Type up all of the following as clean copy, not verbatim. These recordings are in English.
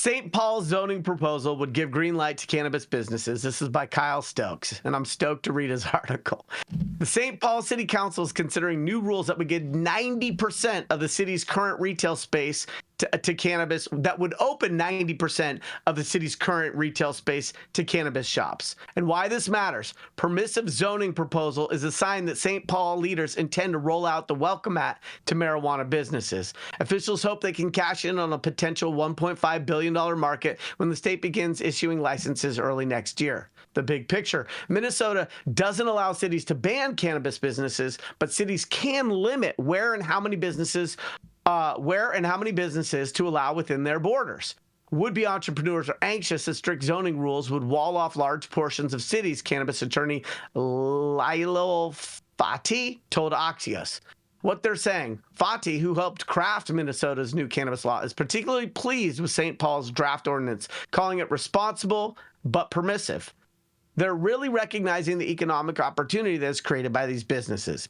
St. Paul's zoning proposal would give green light to cannabis businesses. This is by Kyle Stokes, and I'm stoked to read his article. The St. Paul City Council is considering new rules that would give 90% of the city's current retail space to cannabis, that would open 90% of the city's current retail space to cannabis shops. And why this matters: permissive zoning proposal is a sign that St. Paul leaders intend to roll out the welcome mat to marijuana businesses. Officials hope they can cash in on a potential $1.5 billion market when the state begins issuing licenses early next year. The big picture: Minnesota doesn't allow cities to ban cannabis businesses, but cities can limit where and how many businesses to allow within their borders. Would-be entrepreneurs are anxious that strict zoning rules would wall off large portions of cities, cannabis attorney Lilo Fati told Axios. What they're saying: Fati, who helped craft Minnesota's new cannabis law, is particularly pleased with St. Paul's draft ordinance, calling it responsible but permissive. They're really recognizing the economic opportunity that's created by these businesses.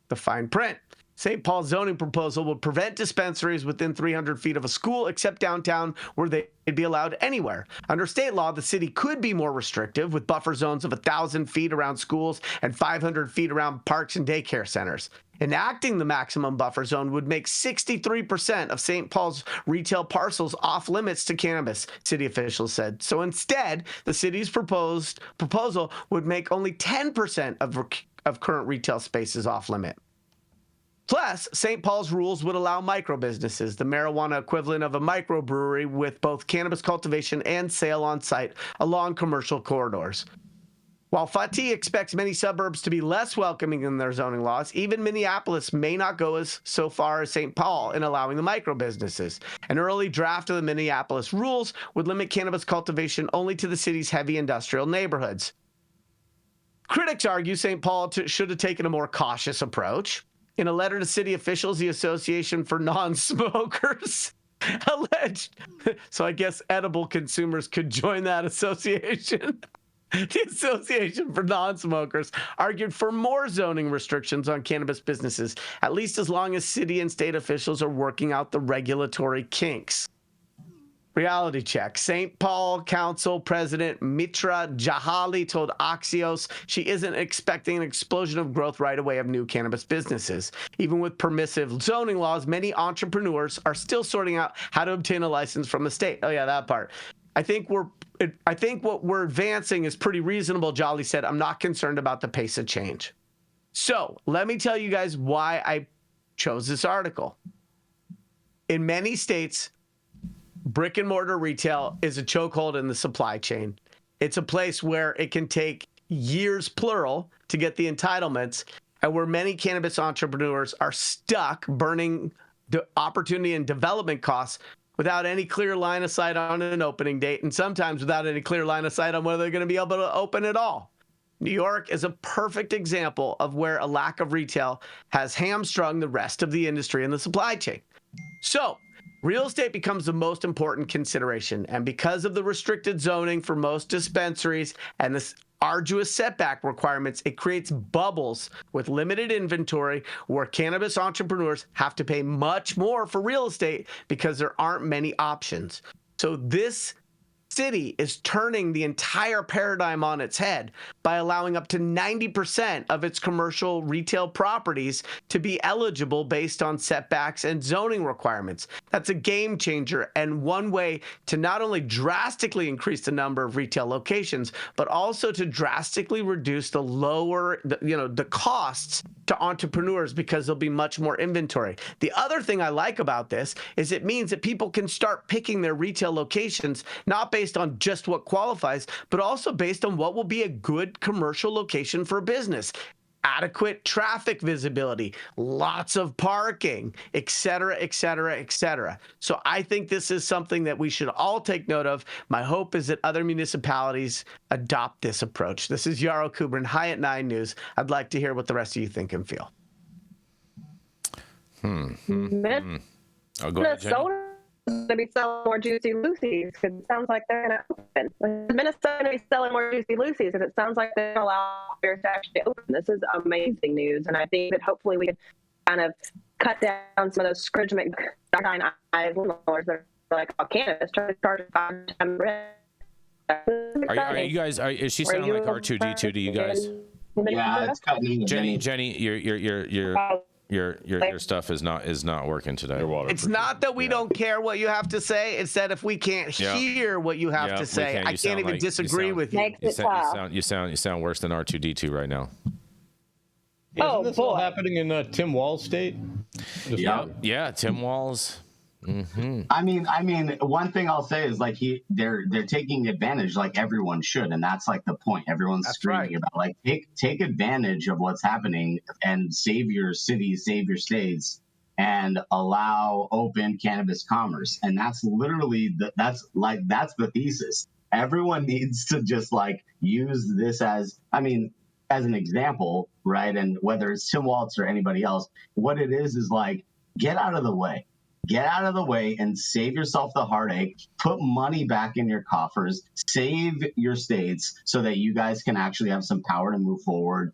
The fine print: St. Paul's zoning proposal would prevent dispensaries within 300 feet of a school, except downtown, where they'd be allowed anywhere. Under state law, the city could be more restrictive, with buffer zones of 1,000 feet around schools and 500 feet around parks and daycare centers. Enacting the maximum buffer zone would make 63% of St. Paul's retail parcels off limits to cannabis, city officials said. So instead, the city's proposal would make only 10% of current retail spaces off limit. Plus, St. Paul's rules would allow micro businesses, the marijuana equivalent of a microbrewery, with both cannabis cultivation and sale on site along commercial corridors. While Fatih expects many suburbs to be less welcoming in their zoning laws, even Minneapolis may not go so far as St. Paul in allowing the micro businesses. An early draft of the Minneapolis rules would limit cannabis cultivation only to the city's heavy industrial neighborhoods. Critics argue St. Paul should have taken a more cautious approach. In a letter to city officials, the Association for Non-Smokers alleged, so I guess edible consumers could join that association. The Association for Non-Smokers argued for more zoning restrictions on cannabis businesses, at least as long as city and state officials are working out the regulatory kinks. Reality check: St. Paul Council President Mitra Jahali told Axios she isn't expecting an explosion of growth right away of new cannabis businesses. Even with permissive zoning laws, many entrepreneurs are still sorting out how to obtain a license from the state. Oh yeah, that part. I think what we're advancing is pretty reasonable, Jolly said. I'm not concerned about the pace of change. So let me tell you guys why I chose this article. In many states, brick and mortar retail is a chokehold in the supply chain. It's a place where it can take years, plural, to get the entitlements, and where many cannabis entrepreneurs are stuck burning the opportunity and development costs without any clear line of sight on an opening date, and sometimes without any clear line of sight on whether they're going to be able to open at all. New York is a perfect example of where a lack of retail has hamstrung the rest of the industry and the supply chain. So, real estate becomes the most important consideration, and because of the restricted zoning for most dispensaries and the arduous setback requirements, it creates bubbles with limited inventory where cannabis entrepreneurs have to pay much more for real estate because there aren't many options. So this city is turning the entire paradigm on its head by allowing up to 90% of its commercial retail properties to be eligible based on setbacks and zoning requirements. That's a game changer, and one way to not only drastically increase the number of retail locations, but also to drastically reduce the costs to entrepreneurs, because there'll be much more inventory. The other thing I like about this is it means that people can start picking their retail locations not based on just what qualifies, but also based on what will be a good commercial location for a business. Adequate traffic visibility, lots of parking, et cetera, et cetera, et cetera. So I think this is something that we should all take note of. My hope is that other municipalities adopt this approach. This is Yarrow Kubrin, High at 9 News. I'd like to hear what the rest of you think and feel. I'll go ahead, Jenny. Going to be selling more Juicy Lucy's because it sounds like they're going to open. Minnesota going to be selling more Juicy Lucy's because it sounds like they're allowing beers to actually open. This is amazing news, and I think that hopefully we can kind of cut down some of those Scrooge McDuck eyes landlords that are like cannabis, trying to charge 5 times rent. Are you guys? Is she sounding like R2D2 to you guys? Yeah, it's cutting in. Jenny, your stuff is not working today. It's not that we don't care what you have to say. It's that if we can't hear what you have to say, I can't even disagree with you. You sound worse than R2D2 right now. Isn't this all happening in Tim Wall's state? Yeah, Tim Wall's. Mm-hmm. I mean, one thing I'll say is like they're taking advantage, like everyone should, and that's like the point. Everyone's screaming about like take advantage of what's happening and save your cities, save your states, and allow open cannabis commerce. And that's literally that's the thesis. Everyone needs to just like use this as an example, right? And whether it's Tim Waltz or anybody else, what it is like get out of the way. Get out of the way and save yourself the heartache, put money back in your coffers, save your states so that you guys can actually have some power to move forward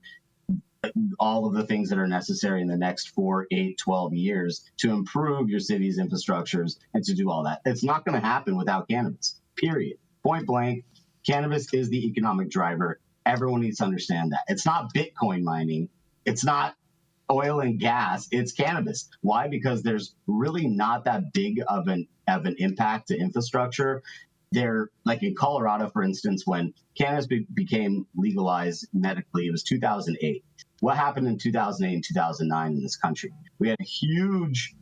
all of the things that are necessary in the next 4, 8, 12 years to improve your city's infrastructures and to do all that. It's not going to happen without cannabis, period. Point blank, cannabis is the economic driver. Everyone needs to understand that. It's not Bitcoin mining. It's not oil and gas, it's cannabis. Why? Because there's really not that big of an impact to infrastructure. They're like in Colorado, for instance, when cannabis became legalized medically, it was 2008. What happened in 2008 and 2009 in this country? We had a huge,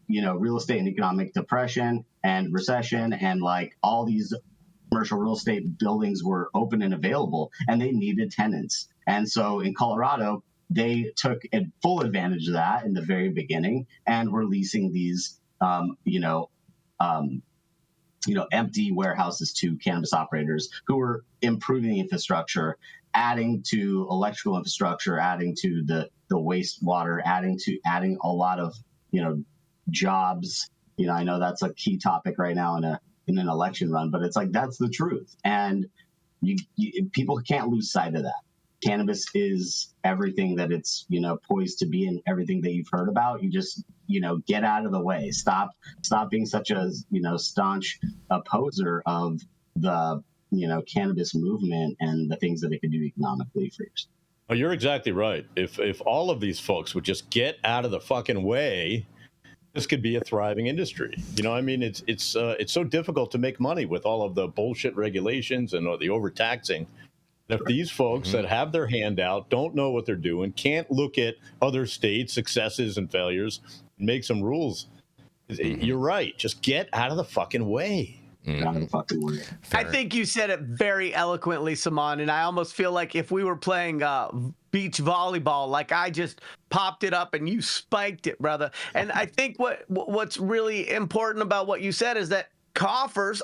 real estate and economic depression and recession, and like all these commercial real estate buildings were open and available, and they needed tenants. And so in Colorado, they took full advantage of that in the very beginning and were leasing these, empty warehouses to cannabis operators who were improving the infrastructure, adding to electrical infrastructure, adding to the wastewater, adding a lot of, jobs. I know that's a key topic right now in an election run, but it's like, that's the truth. And people can't lose sight of that. Cannabis is everything that it's, poised to be, and everything that you've heard about. You just, get out of the way. Stop being such a, staunch opposer of the, cannabis movement and the things that it can do economically for yourself. Oh, you're exactly right. If all of these folks would just get out of the fucking way, this could be a thriving industry. It's so difficult to make money with all of the bullshit regulations and the overtaxing. If these folks that have their hand out, don't know what they're doing, can't look at other states' successes and failures, and make some rules, you're right. Just get out of the fucking way. Out of the fucking way. I think you said it very eloquently, Saman, and I almost feel like if we were playing beach volleyball, like I just popped it up and you spiked it, brother. And I think what's really important about what you said is that coffers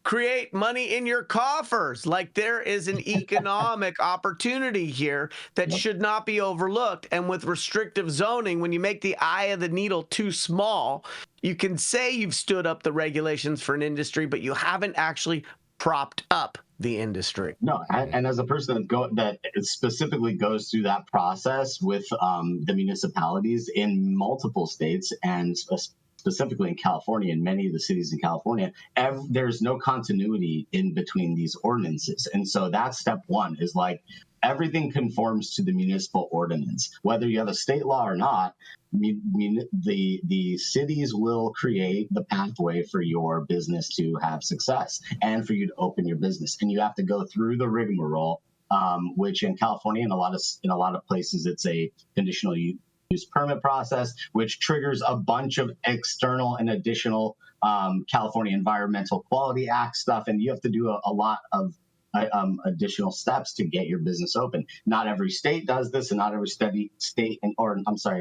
create money in your coffers. Like there is an economic opportunity here that should not be overlooked. And with restrictive zoning, when you make the eye of the needle too small, you can say you've stood up the regulations for an industry, but you haven't actually propped up the industry. No, and as a person that specifically goes through that process with the municipalities in multiple states and specifically in California, in many of the cities in California, there's no continuity in between these ordinances. And so that's step one, is like everything conforms to the municipal ordinance. Whether you have a state law or not, the cities will create the pathway for your business to have success and for you to open your business. And you have to go through the rigmarole, which in California and in a lot of places, it's a conditional use permit process, which triggers a bunch of external and additional California Environmental Quality Act stuff, and you have to do a lot of additional steps to get your business open. Not every state does this, and not every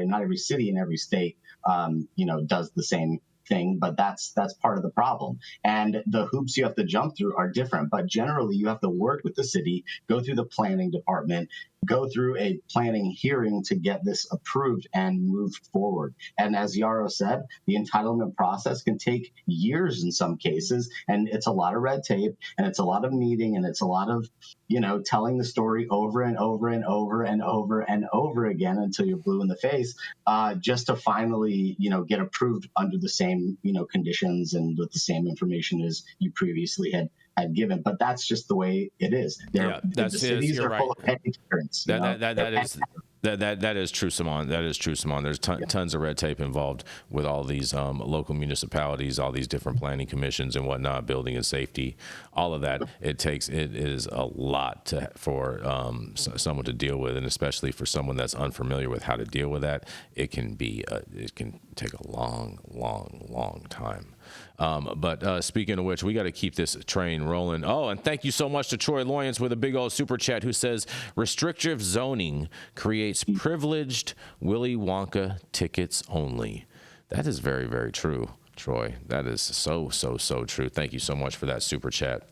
not every city in every state, does the same thing. But that's part of the problem. And the hoops you have to jump through are different. But generally, you have to work with the city, go through the planning department, go through a planning hearing to get this approved and moved forward. And as Yarrow said, the entitlement process can take years in some cases, and it's a lot of red tape, and it's a lot of meeting, and it's a lot of, telling the story over and over and over and over and over again until you're blue in the face, just to finally, get approved under the same, conditions and with the same information as you previously had given. But that's just the way it is. The cities are full of petty experience. That is true, Saman. That is true, Saman. There's tons of red tape involved with all these local municipalities, all these different planning commissions and whatnot, building and safety, all of that. It is a lot for someone to deal with, and especially for someone that's unfamiliar with how to deal with that. It can take a long time. But speaking of which, we got to keep this train rolling. Oh, and thank you so much to Troy Loyance with a big old super chat who says, restrictive zoning creates privileged Willy Wonka tickets only. That is very, very true, Troy. That is so true. Thank you so much for that super chat.